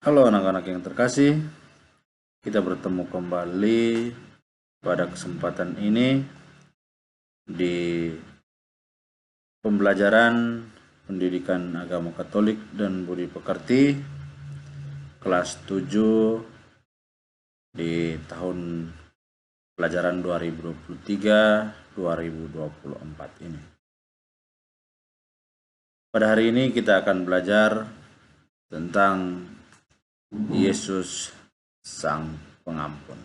Halo anak-anak yang terkasih, kita bertemu kembali pada kesempatan ini di pembelajaran pendidikan agama Katolik dan Budi Pekerti kelas 7 di tahun pelajaran 2023-2024 ini. Pada hari ini kita akan belajar tentang Yesus Sang Pengampun.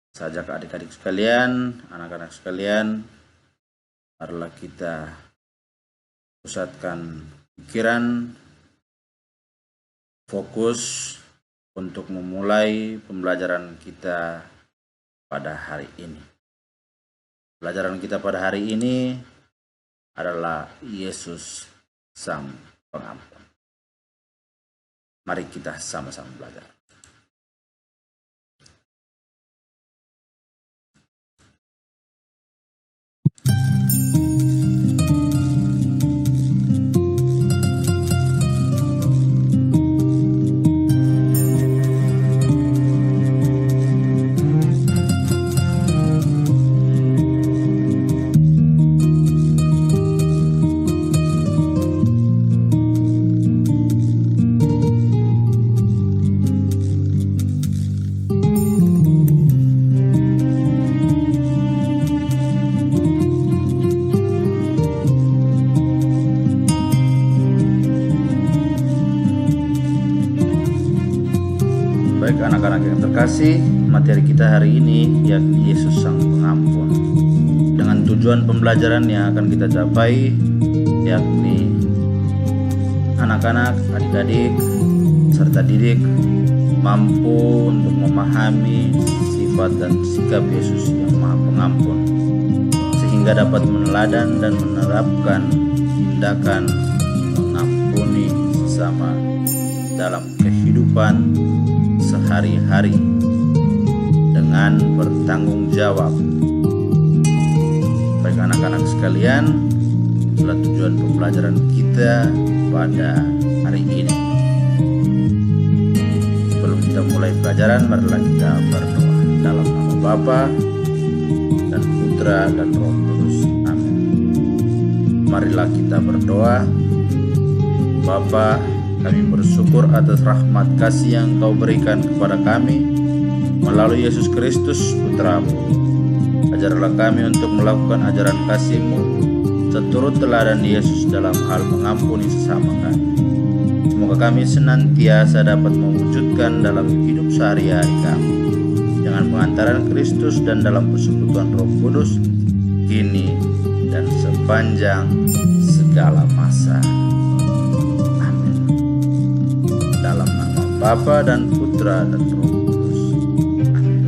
Saya ajak adik-adik sekalian, anak-anak sekalian, marilah kita pusatkan pikiran, fokus untuk memulai pembelajaran kita pada hari ini. Pelajaran kita pada hari ini adalah Yesus Sang Pengampun. Mari kita sama-sama belajar. Baik anak-anak yang terkasih, materi kita hari ini yakni Yesus Sang Pengampun. Dengan tujuan pembelajaran yang akan kita capai yakni anak-anak, adik-adik, serta didik mampu untuk memahami sifat dan sikap Yesus yang Maha Pengampun, sehingga dapat meneladan dan menerapkan tindakan mengampuni sesama dalam kehidupan sehari-hari dengan bertanggung jawab. Baik anak-anak sekalian, itulah tujuan pembelajaran kita pada hari ini. Sebelum kita mulai pelajaran, marilah kita berdoa. Dalam nama Bapa dan Putra dan Roh Kudus. Amin. Marilah kita berdoa. Bapa, kami bersyukur atas rahmat kasih yang Kau berikan kepada kami melalui Yesus Kristus Putra-Mu. Ajarlah kami untuk melakukan ajaran kasih-Mu seturut teladan Yesus dalam hal mengampuni sesama kami. Semoga kami senantiasa dapat mewujudkan dalam hidup sehari-hari kami dengan pengantaran Kristus dan dalam persekutuan Roh Kudus kini dan sepanjang segala masa. Dalam nama Bapa dan Putra dan Roh Kudus. Amin.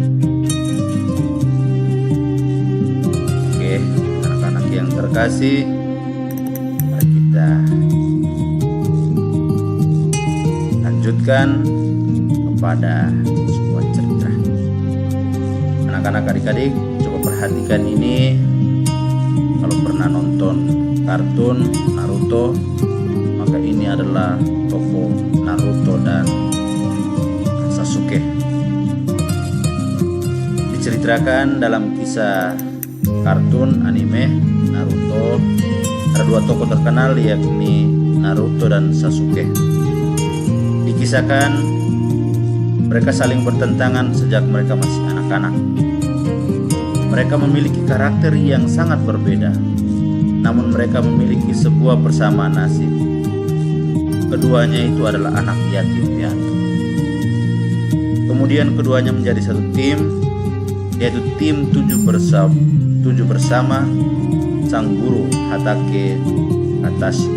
Oke, anak-anak yang terkasih, mari kita lanjutkan kepada sebuah cerita. Anak-anak, adik-adik, coba perhatikan ini. Kalau pernah nonton kartun Naruto, maka ini adalah tokoh Naruto dan Sasuke. Diceritakan dalam kisah kartun anime Naruto, ada dua tokoh terkenal yakni Naruto dan Sasuke. Dikisahkan mereka saling bertentangan sejak mereka masih anak-anak. Mereka memiliki karakter yang sangat berbeda, namun mereka memiliki sebuah persamaan nasib. Keduanya itu adalah anak yatim piatu. Kemudian keduanya menjadi satu tim, yaitu tim tujuh bersama sang guru Hatake Katashi.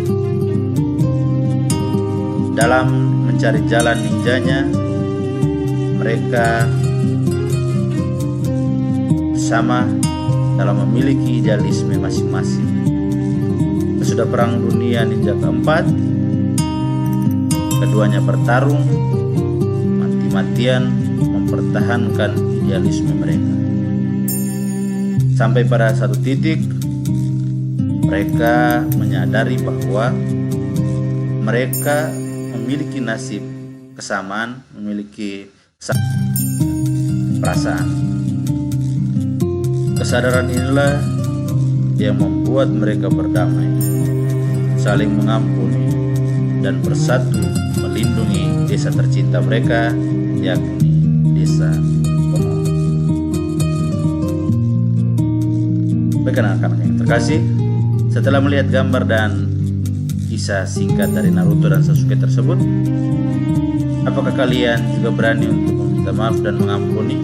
Dalam mencari jalan ninjanya, mereka bersama dalam memiliki idealisme masing-masing. Sesudah Perang Dunia Ninja keempat, keduanya bertarung mati-matian mempertahankan idealisme mereka. Sampai pada satu titik mereka menyadari bahwa mereka memiliki nasib kesamaan, memiliki perasaan. Kesadaran inilah yang membuat mereka berdamai, saling mengampuni, dan bersatu melindungi desa tercinta mereka, yakni desa Konoha. Baik anak-anak yang terkasih, setelah melihat gambar dan kisah singkat dari Naruto dan Sasuke tersebut, apakah kalian juga berani untuk meminta maaf dan mengampuni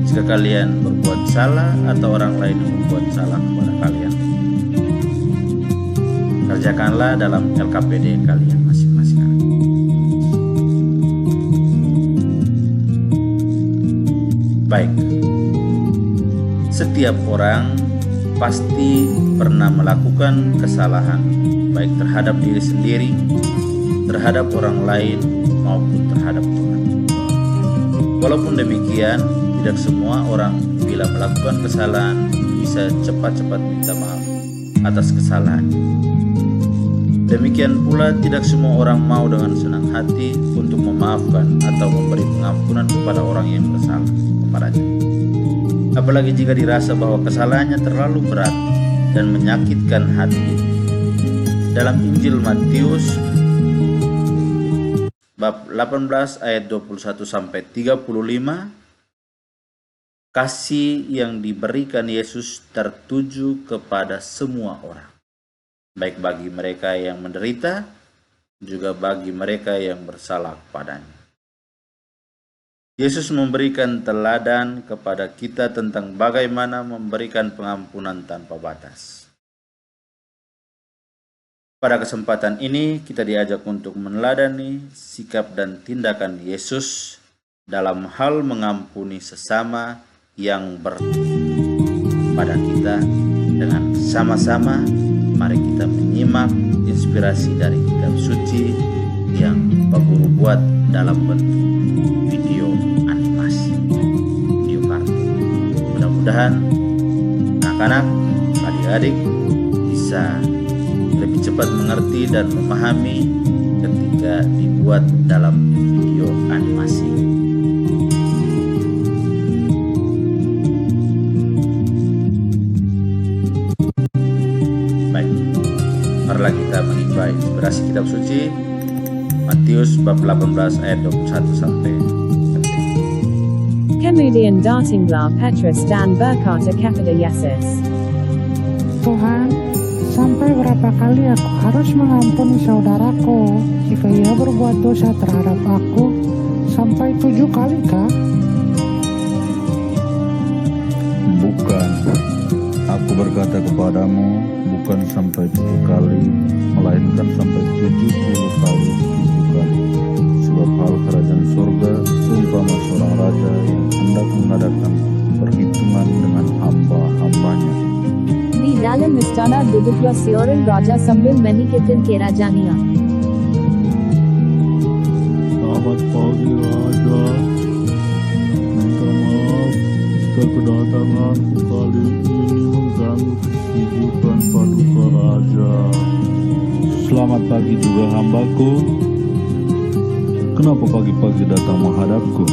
jika kalian berbuat salah atau orang lain yang berbuat salah kepada kalian? Kerjakanlah dalam LKPD kalian masing-masing. Baik, setiap orang pasti pernah melakukan kesalahan, baik terhadap diri sendiri, terhadap orang lain, maupun terhadap Tuhan. Walaupun demikian, tidak semua orang bila melakukan kesalahan bisa cepat-cepat minta maaf atas kesalahannya. Demikian pula tidak semua orang mau dengan senang hati untuk memaafkan atau memberi pengampunan kepada orang yang bersalah kepadanya. Apalagi jika dirasa bahwa kesalahannya terlalu berat dan menyakitkan hati. Dalam Injil Matius bab 18 ayat 21 sampai 35, kasih yang diberikan Yesus tertuju kepada semua orang, baik bagi mereka yang menderita, juga bagi mereka yang bersalah kepadanya. Yesus memberikan teladan kepada kita tentang bagaimana memberikan pengampunan tanpa batas. Pada kesempatan ini, kita diajak untuk meneladani sikap dan tindakan Yesus dalam hal mengampuni sesama yang pada kita. Dengan sama-sama mari kita menyimak inspirasi dari kitab suci yang Pak Guru buat dalam bentuk video animasi, video kartun. Mudah-mudahan anak-anak, adik-adik bisa lebih cepat mengerti dan memahami ketika dibuat dalam video animasi. Marilah kita menimba inspirasi kitab suci Matius bab 18 ayat 21 sampai 30. Kemudian datanglah Petrus dan berkata kepada Yesus, Tuhan, sampai berapa kali aku harus mengampuni saudaraku jika ia berbuat dosa terhadap aku? Sampai 7 kali kah? Bukan, aku berkata kepadamu, bukan sampai 7 kali, melainkan sampai 70 kali 7 kali. Sebab hal kerajaan surga seumpama seorang raja yang hendak mengadakan perhitungan dengan hamba-hambanya. Di dalam istana duduklah seorang raja sambil menikahkan kerajaannya. Selamat pagi Raja, minta maaf jika kedatanganku kali ini mengganggu kesibukan paduka Raja. Selamat pagi juga hambaku. Kenapa pagi-pagi datang menghadapku?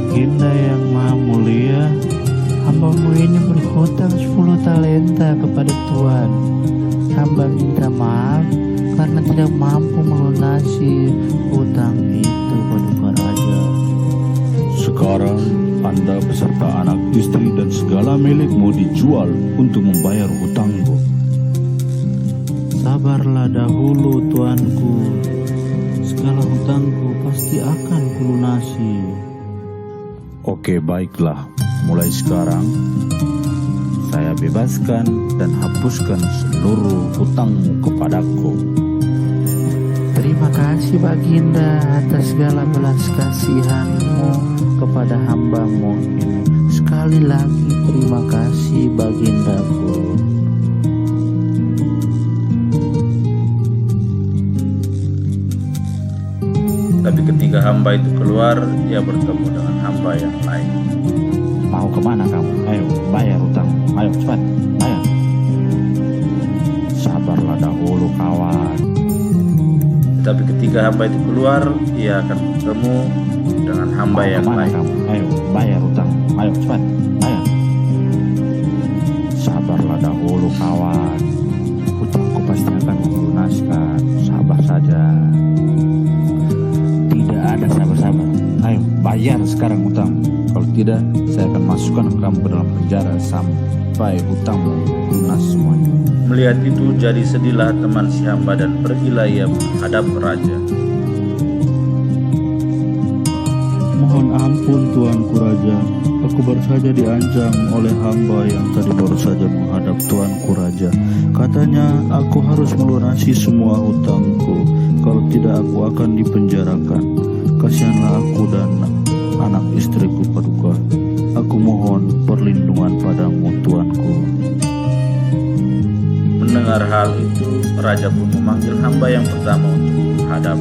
Baginda yang maha mulia, hambamu ini berhutang 10 talenta kepada Tuhan. Hamba minta maaf karena tidak mampu melunasi hutang itu, paduka Raja. Sekarang Anda beserta anak, istri, dan segala milikmu dijual untuk membayar hutangku. Sabarlah dahulu, Tuanku. Segala hutangku pasti akan kulunasi. Oke, baiklah. Mulai sekarang, saya bebaskan dan hapuskan seluruh hutangmu kepadaku. Terima kasih Baginda atas segala belas kasihan-Mu kepada hamba-Mu ini. Sekali lagi terima kasih Bagindaku. Tapi ketika hamba itu keluar, dia bertemu dengan hamba yang lain. Mau kemana kamu? Ayo, bayar hutang. Ayo, cepat, bayar. Sabarlah dahulu, kawan. Tapi ketika hamba itu keluar, ia akan bertemu dengan hamba yang Kemana lain. kamu? Ayo, bayar utang. Ayo, cepat, bayar. Sabarlah dahulu kawan. Utangku pasti akan melunaskan. Sabar saja. Tidak ada sabar-sabar. Ayo, bayar sekarang utang. Kalau tidak, saya akan masukkan kamu ke dalam penjara sampai hutangmu lunas semuanya. Melihat itu, jadi sedihlah teman si hamba dan pergilah ia menghadap raja. Mohon ampun Tuanku Raja, aku baru saja diancam oleh hamba yang tadi baru saja menghadap Tuanku Raja. Katanya aku harus melunasi semua hutangku, kalau tidak aku akan dipenjarakan. Kasihanlah aku dan anak istriku Paduka. Aku mohon perlindungan padamu Tuanku. Mendengar hal itu, raja pun memanggil hamba yang pertama untuk menghadap.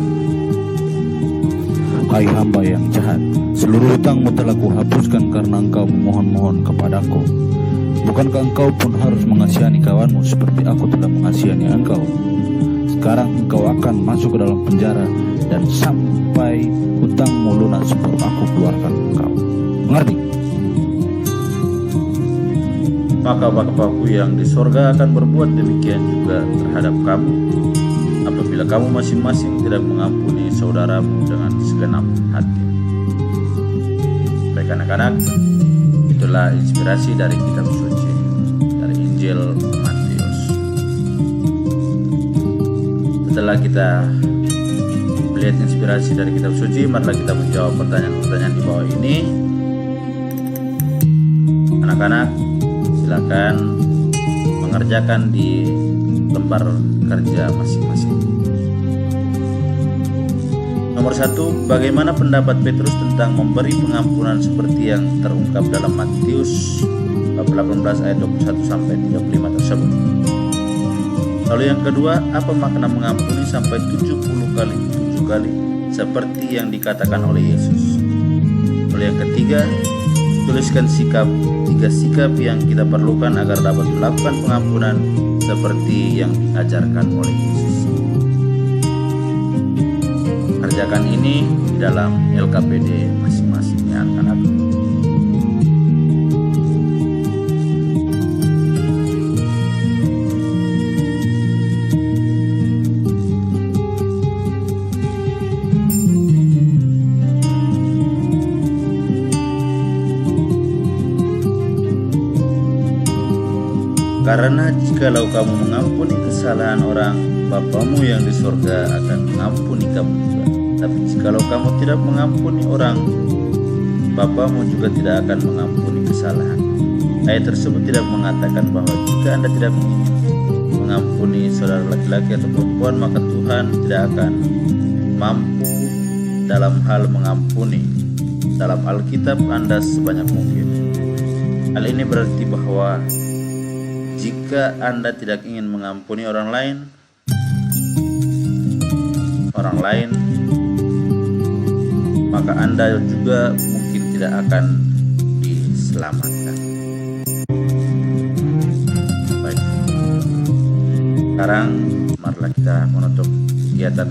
Hai hamba yang jahat, seluruh hutangmu telah kuhapuskan karena engkau memohon-mohon kepadaku. Bukankah engkau pun harus mengasihani kawanmu seperti aku telah mengasihani engkau? Sekarang engkau akan masuk ke dalam penjara dan sampai hutangmu lunas baru aku keluarkan engkau. Mengerti? Maka Bapa-Ku yang di sorga akan berbuat demikian juga terhadap kamu, apabila kamu masing-masing tidak mengampuni saudaramu dengan segenap hati. Baik anak-anak, itulah inspirasi dari kitab suci, dari Injil Matius. Setelah kita melihat inspirasi dari kitab suci, marilah kita menjawab pertanyaan-pertanyaan di bawah ini. Anak-anak, silakan mengerjakan di lembar kerja masing-masing. Nomor 1, bagaimana pendapat Petrus tentang memberi pengampunan seperti yang terungkap dalam Matius bab 18 ayat 21 sampai 35 tersebut? Lalu yang kedua, apa makna mengampuni sampai 70 kali seperti yang dikatakan oleh Yesus? Lalu yang ketiga, tuliskan 3 sikap yang kita perlukan agar dapat melakukan pengampunan seperti yang diajarkan oleh Yesus. Kerjakan ini di dalam LKPD masing-masing ya anak-anak. Karena jikalau kamu mengampuni kesalahan orang, Bapamu yang di sorga akan mengampuni kamu juga. Tapi jikalau kamu tidak mengampuni orang, Bapamu juga tidak akan mengampuni kesalahan. Ayat tersebut tidak mengatakan bahwa jika Anda tidak mengampuni saudara laki-laki atau perempuan, maka Tuhan tidak akan mampu dalam hal mengampuni dalam Alkitab Anda sebanyak mungkin. Hal ini berarti bahwa jika Anda tidak ingin mengampuni orang lain, maka Anda juga mungkin tidak akan diselamatkan. Baik. Sekarang marilah kita menutup kegiatan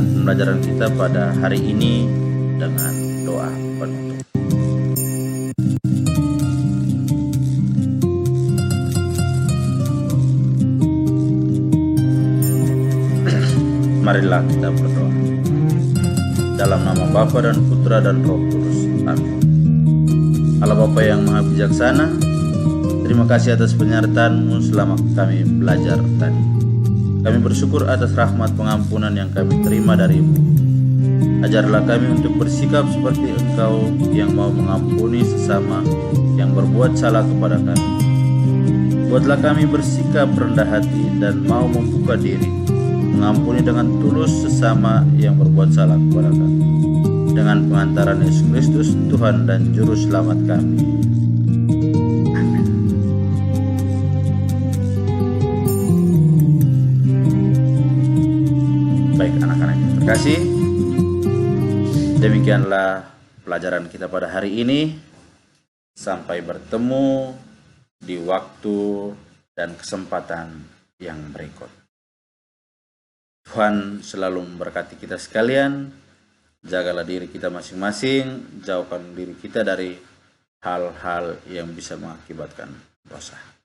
pembelajaran kita pada hari ini dengan doa penutup. Marilah kita berdoa. Dalam nama Bapa dan Putra dan Roh Kudus. Amin. Allah Bapa yang Maha Bijaksana, terima kasih atas penyertaan-Mu selama kami belajar tadi. Kami bersyukur atas rahmat pengampunan yang kami terima dari-Mu. Ajarlah kami untuk bersikap seperti Engkau yang mau mengampuni sesama yang berbuat salah kepada kami. Buatlah kami bersikap rendah hati dan mau membuka diri, mengampuni dengan tulus sesama yang berbuat salah kepada kami. Dengan pengantaran Yesus Kristus, Tuhan dan Juru Selamat kami. Amin. Baik anak-anak yang terkasih, demikianlah pelajaran kita pada hari ini. Sampai bertemu di waktu dan kesempatan yang berikut. Tuhan selalu memberkati kita sekalian. Jagalah diri kita masing-masing, jauhkan diri kita dari hal-hal yang bisa mengakibatkan dosa.